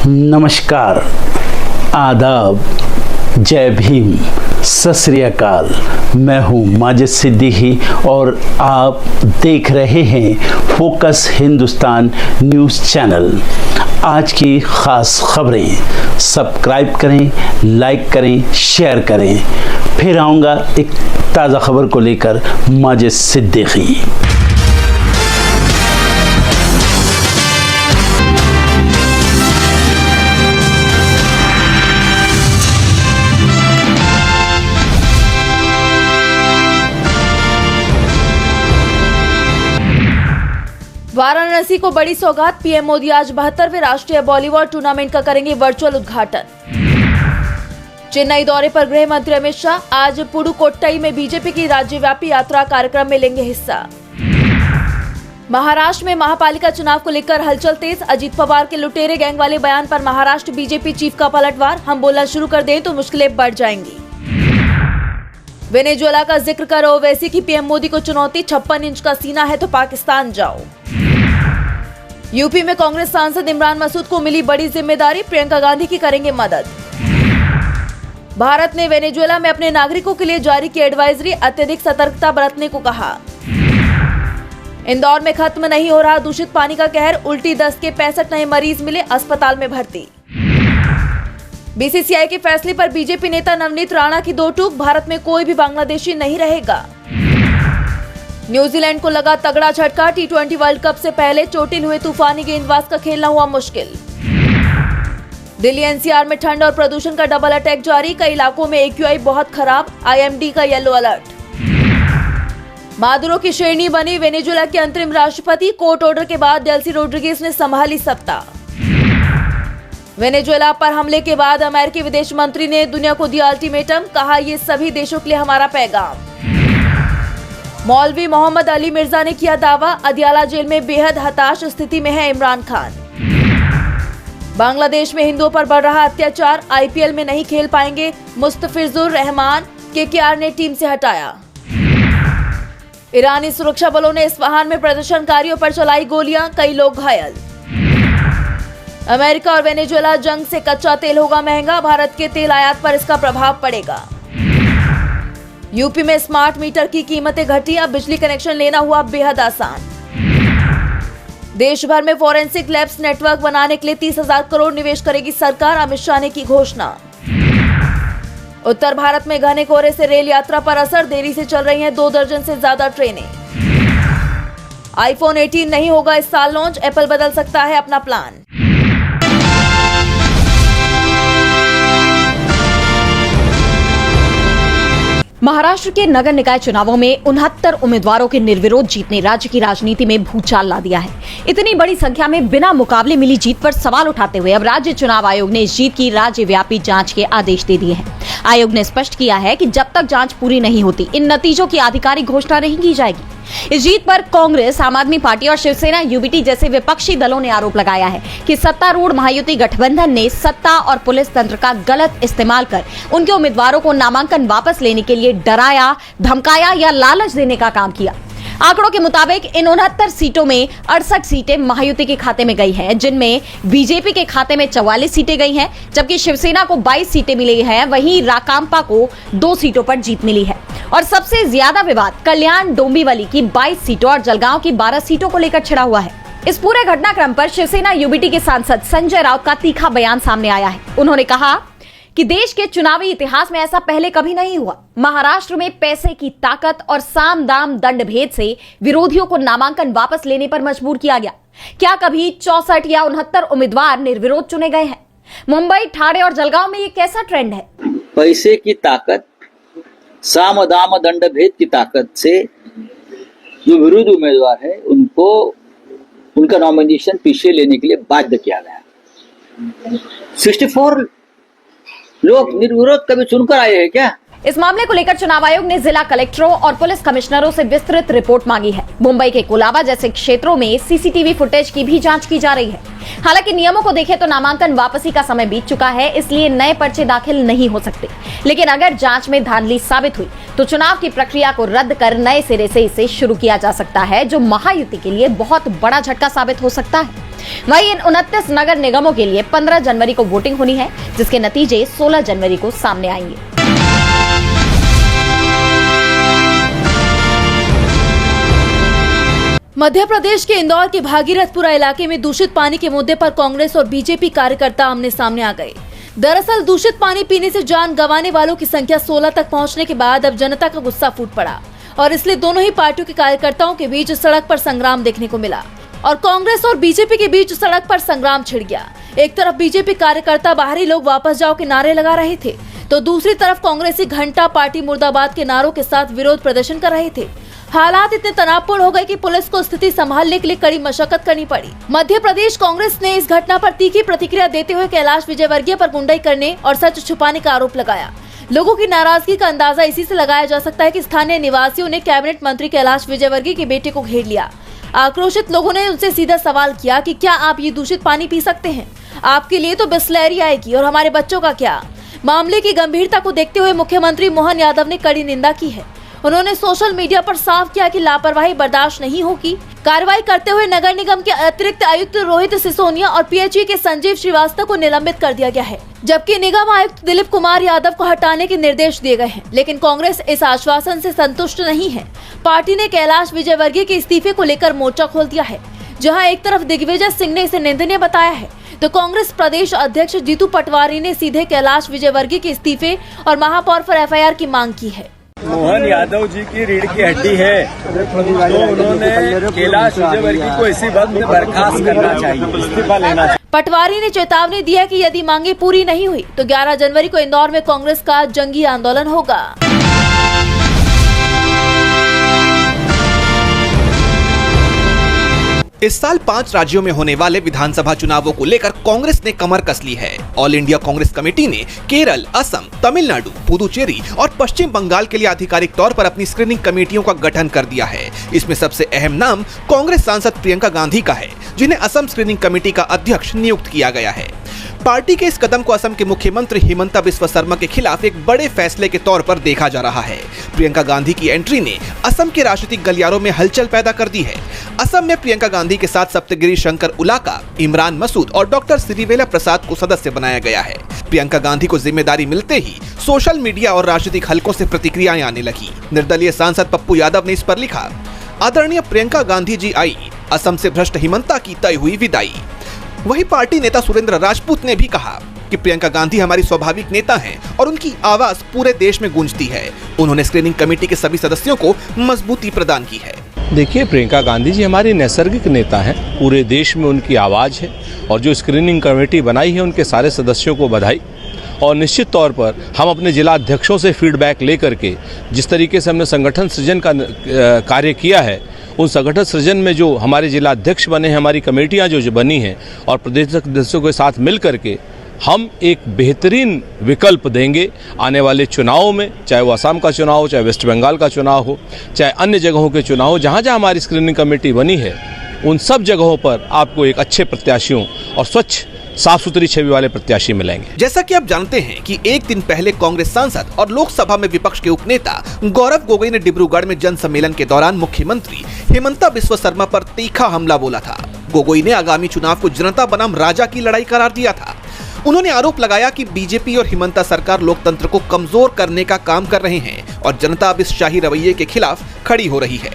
नमस्कार, आदाब, जय भीम, सत श्री अकाल। मैं हूँ माजिद सिद्दीकी और आप देख रहे हैं फोकस हिंदुस्तान न्यूज़ चैनल। आज की ख़ास खबरें सब्सक्राइब करें, लाइक करें, शेयर करें। फिर आऊँगा एक ताज़ा खबर को लेकर माजिद सिद्दीकी। वाराणसी को बड़ी सौगात, पीएम मोदी आज 72वें राष्ट्रीय वॉलीबॉल टूर्नामेंट का करेंगे वर्चुअल उद्घाटन। चेन्नई दौरे पर गृह मंत्री अमित शाह आज पुडुकोट्टई में बीजेपी की राज्यव्यापी यात्रा कार्यक्रम में लेंगे हिस्सा। महाराष्ट्र में महापालिका चुनाव को लेकर हलचल तेज, अजीत पवार के लुटेरे गैंग वाले बयान पर महाराष्ट्र बीजेपी चीफ का पलटवार, हम बोलना शुरू कर दें तो मुश्किलें बढ़ जाएंगी। वेनेजुएला का जिक्र कर ओवैसी की पीएम मोदी को चुनौती, 56 इंच का सीना है तो पाकिस्तान जाओ। यूपी में कांग्रेस सांसद इमरान मसूद को मिली बड़ी जिम्मेदारी, प्रियंका गांधी की करेंगे मदद। भारत ने वेनेजुएला में अपने नागरिकों के लिए जारी की एडवाइजरी, अत्यधिक सतर्कता बरतने को कहा। इंदौर में खत्म नहीं हो रहा दूषित पानी का कहर, उल्टी दस्त के 65 नए मरीज मिले, अस्पताल में भर्ती। बीसीसीआई के फैसले पर बीजेपी नेता नवनीत राणा की दो टूक, भारत में कोई भी बांग्लादेशी नहीं रहेगा। न्यूजीलैंड को लगा तगड़ा झटका, टी20 वर्ल्ड कप से पहले चोटिल हुए तूफानी गेंदबाज का खेलना हुआ मुश्किल। दिल्ली एनसीआर में ठंड और प्रदूषण का डबल अटैक जारी, कई इलाकों में एक्यूआई बहुत खराब, आईएमडी का येलो अलर्ट। मादुरो की श्रेणी बनी वेनेजुएला के अंतरिम राष्ट्रपति, कोर्ट ऑर्डर के बाद डेल्सी रोड्रिगेज ने संभाली सत्ता। वेनेजुएला पर हमले के बाद अमेरिकी विदेश मंत्री ने दुनिया को दिया अल्टीमेटम, कहा ये सभी देशों के लिए हमारा पैगाम। मौलवी मोहम्मद अली मिर्जा ने किया दावा, अदियाला जेल में बेहद हताश स्थिति में है इमरान खान। बांग्लादेश में हिंदुओं पर बढ़ रहा अत्याचार, आईपीएल में नहीं खेल पाएंगे मुस्तफिजुर रहमान, केकेआर ने टीम से हटाया। ईरानी सुरक्षा बलों ने इस्फहान में प्रदर्शनकारियों पर चलाई गोलियां, कई लोग घायल। अमेरिका और वेनेजुएला जंग से कच्चा तेल होगा महंगा, भारत के तेल आयात पर इसका प्रभाव पड़ेगा। यूपी में स्मार्ट मीटर की कीमतें घटी, अब बिजली कनेक्शन लेना हुआ बेहद आसान। देश भर में फॉरेंसिक लैब्स नेटवर्क बनाने के लिए 30,000 करोड़ निवेश करेगी सरकार, अमित शाह ने की घोषणा। उत्तर भारत में घने कोहरे से रेल यात्रा पर असर, देरी से चल रही हैं 2 दर्जन से ज्यादा ट्रेनें। आईफोन 18 नहीं होगा इस साल लॉन्च, एप्पल बदल सकता है अपना प्लान। महाराष्ट्र के नगर निकाय चुनावों में 69 उम्मीदवारों के निर्विरोध जीत ने राज्य की राजनीति में भूचाल ला दिया है। इतनी बड़ी संख्या में बिना मुकाबले मिली जीत पर सवाल उठाते हुए अब राज्य चुनाव आयोग ने इस जीत की राज्यव्यापी जांच के आदेश दे दिए हैं। आयोग ने स्पष्ट किया है कि जब तक जांच पूरी नहीं होती, इन नतीजों की आधिकारिक घोषणा नहीं की जाएगी। इस जीत पर कांग्रेस, आम आदमी पार्टी और शिवसेना यूबीटी जैसे विपक्षी दलों ने आरोप लगाया है कि सत्तारूढ़ महायुति गठबंधन ने सत्ता और पुलिस तंत्र का गलत इस्तेमाल कर उनके उम्मीदवारों को नामांकन वापस लेने के लिए डराया, धमकाया या लालच देने का काम किया। आंकड़ों के मुताबिक इन 69 सीटों में 68 सीटें महायुति के खाते में गई हैं, जिनमें बीजेपी के खाते में 44 सीटें गई हैं, जबकि शिवसेना को 22 सीटें मिली हैं, वहीं राकांपा को 2 सीटों पर जीत मिली है। और सबसे ज्यादा विवाद कल्याण डोंबिवली की 22 सीटों और जलगांव की 12 सीटों को लेकर छिड़ा हुआ है। इस पूरे घटनाक्रम पर शिवसेना यूबीटी के सांसद संजय राउत का तीखा बयान सामने आया है। उन्होंने कहा कि देश के चुनावी इतिहास में ऐसा पहले कभी नहीं हुआ। महाराष्ट्र में पैसे की ताकत और साम दाम दंड भेद से विरोधियों को नामांकन वापस लेने पर मजबूर किया गया। क्या कभी 64 या 69 उम्मीदवार निर्विरोध चुने गए हैं? मुंबई, ठाणे और जलगांव में ये कैसा ट्रेंड है? पैसे की ताकत, साम दाम दंड भेद की ताकत से जो विरोधी उम्मीदवार है उनको उनका नॉमिनेशन पीछे लेने के लिए बाध्य किया गया। 64 लोग निर्विरोध कभी चुनकर आए हैं क्या? इस मामले को लेकर चुनाव आयोग ने जिला कलेक्टरों और पुलिस कमिश्नरों से विस्तृत रिपोर्ट मांगी है। मुंबई के कोलाबा जैसे क्षेत्रों में सीसीटीवी फुटेज की भी जांच की जा रही है। हालांकि नियमों को देखें तो नामांकन वापसी का समय बीत चुका है, इसलिए नए पर्चे दाखिल नहीं हो सकते। लेकिन अगर जांच में धांधली साबित हुई तो चुनाव की प्रक्रिया को रद्द कर नए सिरे से इसे शुरू किया जा सकता है, जो महायुति के लिए बहुत बड़ा झटका साबित हो सकता है। वहीं इन 29 नगर निगमों के लिए 15 जनवरी को वोटिंग होनी है, जिसके नतीजे 16 जनवरी को सामने आएंगे। मध्य प्रदेश के इंदौर के भागीरथपुरा इलाके में दूषित पानी के मुद्दे पर कांग्रेस और बीजेपी कार्यकर्ता आमने सामने आ गए। दरअसल दूषित पानी पीने से जान गंवाने वालों की संख्या 16 तक पहुंचने के बाद अब जनता का गुस्सा फूट पड़ा और इसलिए दोनों ही पार्टियों के कार्यकर्ताओं के बीच सड़क पर संग्राम देखने को मिला और कांग्रेस और बीजेपी के बीच सड़क पर संग्राम छिड़ गया। एक तरफ बीजेपी कार्यकर्ता बाहरी लोग वापस जाओ के नारे लगा रहे थे, तो दूसरी तरफ कांग्रेसी घंटा पार्टी मुर्दाबाद के नारों के साथ विरोध प्रदर्शन कर रहे थे। हालात इतने तनावपूर्ण हो गए कि पुलिस को स्थिति संभालने के लिए कड़ी मशक्कत करनी पड़ी। मध्य प्रदेश कांग्रेस ने इस घटना पर तीखी प्रतिक्रिया देते हुए कैलाश विजयवर्गीय पर गुंडाई करने और सच छुपाने का आरोप लगाया। लोगों की नाराजगी का अंदाजा इसी से लगाया जा सकता है कि स्थानीय निवासियों ने कैबिनेट मंत्री कैलाश विजयवर्गीय के बेटे को घेर लिया। आक्रोशित लोगों ने उनसे सीधा सवाल किया कि क्या आप ये दूषित पानी पी सकते हैं? आपके लिए तो बिस्लेरी आएगी और हमारे बच्चों का क्या? मामले की गंभीरता को देखते हुए मुख्यमंत्री मोहन यादव ने कड़ी निंदा की है। उन्होंने सोशल मीडिया पर साफ किया कि लापरवाही बर्दाश्त नहीं होगी। कार्रवाई करते हुए नगर निगम के अतिरिक्त आयुक्त रोहित सिसोनिया और पीएचई के संजीव श्रीवास्तव को निलंबित कर दिया गया है, जबकि निगम आयुक्त दिलीप कुमार यादव को हटाने के निर्देश दिए गए हैं। लेकिन कांग्रेस इस आश्वासन से संतुष्ट नहीं है। पार्टी ने कैलाश विजयवर्गीय के इस्तीफे को लेकर मोर्चा खोल दिया है। जहां एक तरफ दिग्विजय सिंह ने इसे निंदनीय बताया है, तो कांग्रेस प्रदेश अध्यक्ष जीतू पटवारी ने सीधे कैलाश विजयवर्गीय के इस्तीफे और महापौर पर एफआईआर की मांग की है। मोहन यादव जी की रीढ़ की हड्डी है, तो उन्होंने कैलाश विजयवर्गीय को इसी वक्त में बर्खास्त करना चाहिए, इस्तीफा लेना चाहिए। पटवारी ने चेतावनी दी है कि यदि मांगे पूरी नहीं हुई तो 11 जनवरी को इंदौर में कांग्रेस का जंगी आंदोलन होगा। इस साल 5 राज्यों में होने वाले विधानसभा चुनावों को लेकर कांग्रेस ने कमर कस ली है। ऑल इंडिया कांग्रेस कमेटी ने केरल, असम, तमिलनाडु, पुदुचेरी और पश्चिम बंगाल के लिए आधिकारिक तौर पर अपनी स्क्रीनिंग कमेटियों का गठन कर दिया है। इसमें सबसे अहम नाम कांग्रेस सांसद प्रियंका गांधी का है, जिन्हें असम स्क्रीनिंग कमेटी का अध्यक्ष नियुक्त किया गया है। पार्टी के इस कदम को असम के मुख्यमंत्री हिमंता बिस्वा शर्मा के खिलाफ एक बड़े फैसले के तौर पर देखा जा रहा है। प्रियंका गांधी की एंट्री ने असम के राजनीतिक गलियारों में हलचल पैदा कर दी है। असम में प्रियंका गांधी के साथ सप्तगिरी शंकर उलाका, इमरान मसूद और डॉक्टर सिरिवेला प्रसाद को सदस्य बनाया गया है। प्रियंका गांधी को जिम्मेदारी मिलते ही सोशल मीडिया और राजनीतिक हलकों से प्रतिक्रियाएं आने लगी। निर्दलीय सांसद पप्पू यादव ने इस पर लिखा, आदरणीय प्रियंका गांधी जी आई, असम से भ्रष्ट हिमंता की तय हुई विदाई। वही पार्टी नेता सुरेंद्र राजपूत ने भी कहा कि प्रियंका गांधी हमारी स्वाभाविक नेता हैं और उनकी आवाज पूरे देश में गूंजती है। उन्होंने स्क्रीनिंग कमेटी के सभी सदस्यों को मजबूती प्रदान की है। देखिए, प्रियंका गांधी जी हमारी नैसर्गिक नेता हैं, पूरे देश में उनकी आवाज़ है और जो स्क्रीनिंग कमेटी बनाई है उनके सारे सदस्यों को बधाई। और निश्चित तौर पर हम अपने जिला अध्यक्षों से फीडबैक लेकर के जिस तरीके से हमने संगठन सृजन का कार्य किया है, उन संगठन सृजन में जो हमारे जिला अध्यक्ष बने हैं, हमारी कमेटियां जो बनी हैं और प्रदेश सदस्यों के साथ मिल करके हम एक बेहतरीन विकल्प देंगे आने वाले चुनावों में, चाहे वो असम का चुनाव हो, चाहे वेस्ट बंगाल का चुनाव हो, चाहे अन्य जगहों के चुनाव हो। जहाँ जहाँ हमारी स्क्रीनिंग कमेटी बनी है उन सब जगहों पर आपको एक अच्छे प्रत्याशियों और स्वच्छ साफ सुथरी छवि वाले प्रत्याशी मिलेंगे। जैसा कि आप जानते हैं कि एक दिन पहले कांग्रेस सांसद और लोकसभा में विपक्ष के उपनेता गौरव गोगोई ने डिब्रूगढ़ में जन सम्मेलन के दौरान मुख्यमंत्री हिमंता बिस्वा शर्मा पर तीखा हमला बोला था। गोगोई ने आगामी चुनाव को जनता बनाम राजा की लड़ाई करार दिया था। उन्होंने आरोप लगाया कि बीजेपी और हिमंता सरकार लोकतंत्र को कमजोर करने का काम कर रहे हैं और जनता अब इस शाही रवैये के खिलाफ खड़ी हो रही है।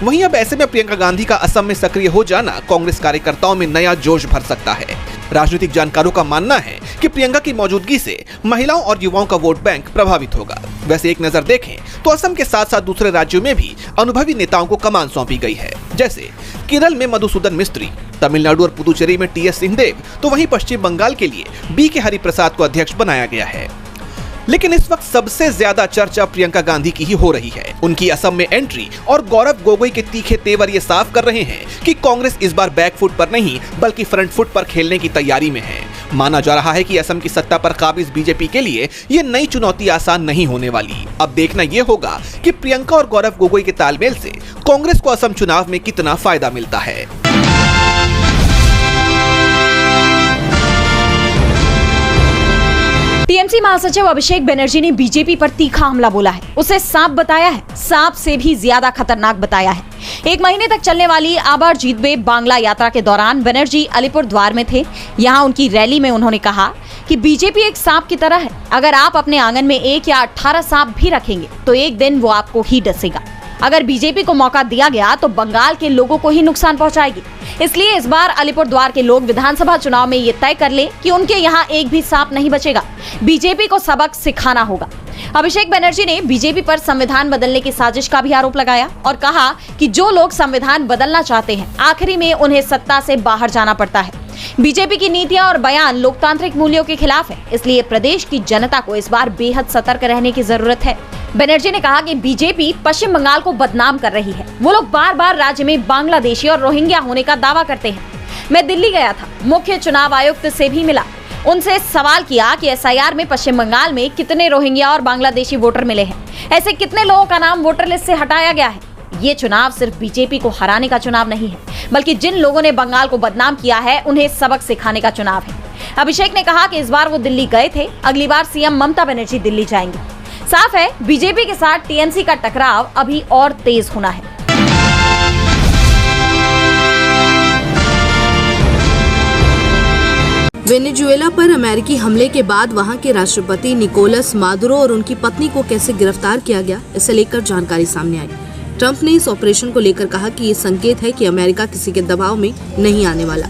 वहीं अब ऐसे में प्रियंका गांधी का असम में सक्रिय हो जाना कांग्रेस कार्यकर्ताओं में नया जोश भर सकता है। राजनीतिक जानकारों का मानना है कि प्रियंका की मौजूदगी से महिलाओं और युवाओं का वोट बैंक प्रभावित होगा। वैसे एक नजर देखें तो असम के साथ साथ दूसरे राज्यों में भी अनुभवी नेताओं को कमान सौंपी गई है। जैसे केरल में मधुसूदन मिस्त्री, तमिलनाडु और पुदुचेरी में टीएस सिंहदेव, तो वहीं पश्चिम बंगाल के लिए बीके हरिप्रसाद को अध्यक्ष बनाया गया है। लेकिन इस वक्त सबसे ज्यादा चर्चा प्रियंका गांधी की ही हो रही है। उनकी असम में एंट्री और गौरव गोगोई के तीखे तेवर ये साफ कर रहे हैं कि कांग्रेस इस बार बैकफुट पर नहीं बल्कि फ्रंट फुट पर खेलने की तैयारी में है। माना जा रहा है कि असम की सत्ता पर काबिज बीजेपी के लिए ये नई चुनौती आसान नहीं होने वाली। अब देखना ये होगा कि प्रियंका और गौरव गोगोई के तालमेल से कांग्रेस को असम चुनाव में कितना फायदा मिलता है। टीएमसी टीएमसी महासचिव अभिषेक बनर्जी ने बीजेपी पर तीखा हमला बोला है, उसे सांप बताया है, सांप से भी ज्यादा खतरनाक बताया है। 1 महीने तक चलने वाली आबार जीतबे बांग्ला यात्रा के दौरान बनर्जी अलीपुर द्वार में थे। यहाँ उनकी रैली में उन्होंने कहा कि बीजेपी एक सांप की तरह है, अगर आप अपने आंगन में 1 या 18 सांप भी रखेंगे तो एक दिन वो आपको ही डसेगा। अगर बीजेपी को मौका दिया गया तो बंगाल के लोगों को ही नुकसान पहुंचाएगी। इसलिए इस बार अलीपुर द्वार के लोग विधानसभा चुनाव में ये तय कर ले कि उनके यहाँ एक भी सांप नहीं बचेगा। बीजेपी को सबक सिखाना होगा। अभिषेक बनर्जी ने बीजेपी पर संविधान बदलने की साजिश का भी आरोप लगाया और कहा कि जो लोग संविधान बदलना चाहते हैं आखिरी में उन्हें सत्ता से बाहर जाना पड़ता है। बीजेपी की नीतियां और बयान लोकतांत्रिक मूल्यों के खिलाफ है, इसलिए प्रदेश की जनता को इस बार बेहद सतर्क रहने की जरूरत है। बनर्जी ने कहा कि बीजेपी पश्चिम बंगाल को बदनाम कर रही है। वो लोग बार बार राज्य में बांग्लादेशी और रोहिंग्या होने का दावा करते हैं। मैं दिल्ली गया था, मुख्य चुनाव आयुक्त से भी मिला, उनसे सवाल किया कि एसआईआर में पश्चिम बंगाल में कितने रोहिंग्या और बांग्लादेशी वोटर मिले हैं, ऐसे कितने लोगों का नाम वोटर लिस्ट से हटाया गया है। ये चुनाव सिर्फ बीजेपी को हराने का चुनाव नहीं है, बल्कि जिन लोगों ने बंगाल को बदनाम किया है उन्हें सबक सिखाने का चुनाव है। अभिषेक ने कहा कि इस बार वो दिल्ली गए थे, अगली बार सीएम ममता बनर्जी दिल्ली जाएंगी। साफ है बीजेपी के साथ टीएमसी का टकराव अभी और तेज होना है। वेनेजुएला पर अमेरिकी हमले के बाद वहां के राष्ट्रपति निकोलस मादुरो और उनकी पत्नी को कैसे गिरफ्तार किया गया, इसे लेकर जानकारी सामने आई। ट्रंप ने इस ऑपरेशन को लेकर कहा कि ये संकेत है कि अमेरिका किसी के दबाव में नहीं आने वाला।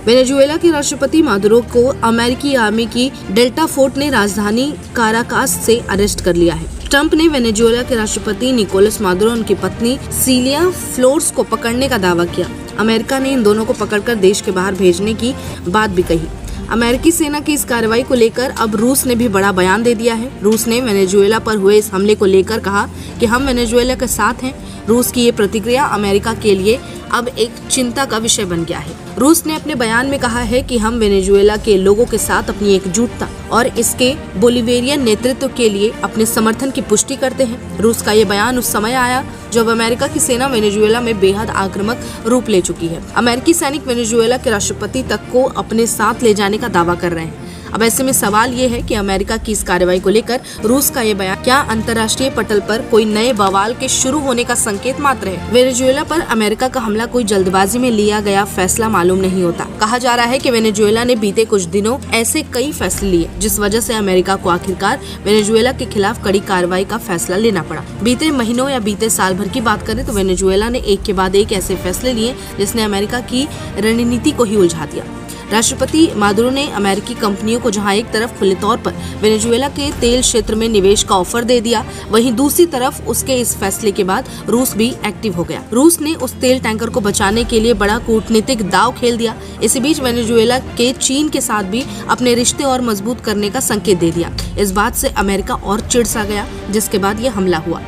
वेनेजुएला के राष्ट्रपति मादुरो को अमेरिकी आर्मी की डेल्टा फोर्ट ने राजधानी काराकास से अरेस्ट कर लिया है। ट्रंप ने वेनेजुएला के राष्ट्रपति निकोलस मादुरो और उनकी पत्नी सिलिया फ्लोर्स को पकड़ने का दावा किया। अमेरिका ने इन दोनों को पकड़कर देश के बाहर भेजने की बात भी कही। अमेरिकी सेना की इस कार्रवाई को लेकर अब रूस ने भी बड़ा बयान दे दिया है। रूस ने वेनेजुएला पर हुए इस हमले को लेकर कहा कि हम वेनेजुएला के साथ हैं। रूस की ये प्रतिक्रिया अमेरिका के लिए अब एक चिंता का विषय बन गया है। रूस ने अपने बयान में कहा है कि हम वेनेजुएला के लोगों के साथ अपनी एकजुटता और इसके बोलिवेरियन नेतृत्व के लिए अपने समर्थन की पुष्टि करते हैं। रूस का ये बयान उस समय आया जब अमेरिका की सेना वेनेजुएला में बेहद आक्रामक रूप ले चुकी है। अमेरिकी सैनिक वेनेजुएला के राष्ट्रपति तक को अपने साथ ले जाने का दावा कर रहे हैं। अब ऐसे में सवाल ये है कि अमेरिका की इस कार्रवाई को लेकर रूस का ये बयान क्या अंतर्राष्ट्रीय पटल पर कोई नए बवाल के शुरू होने का संकेत मात्र है। वेनेजुएला पर अमेरिका का हमला कोई जल्दबाजी में लिया गया फैसला मालूम नहीं होता। कहा जा रहा है कि वेनेजुएला ने बीते कुछ दिनों ऐसे कई फैसले लिए जिस वजह से अमेरिका को आखिरकार वेनेजुएला के खिलाफ कड़ी कार्रवाई का फैसला लेना पड़ा। बीते महीनों या बीते साल भर की बात करें तो वेनेजुएला ने एक के बाद एक ऐसे फैसले लिए जिसने अमेरिका की रणनीति को ही उलझा दिया। राष्ट्रपति मादुरो ने अमेरिकी कंपनियों को जहां एक तरफ खुले तौर पर वेनेजुएला के तेल क्षेत्र में निवेश का ऑफर दे दिया, वहीं दूसरी तरफ उसके इस फैसले के बाद रूस भी एक्टिव हो गया। रूस ने उस तेल टैंकर को बचाने के लिए बड़ा कूटनीतिक दांव खेल दिया। इसी बीच वेनेजुएला के चीन के साथ भी अपने रिश्ते और मजबूत करने का संकेत दे दिया। इस बात से अमेरिका और चिढ़ सा गया, जिसके बाद ये हमला हुआ।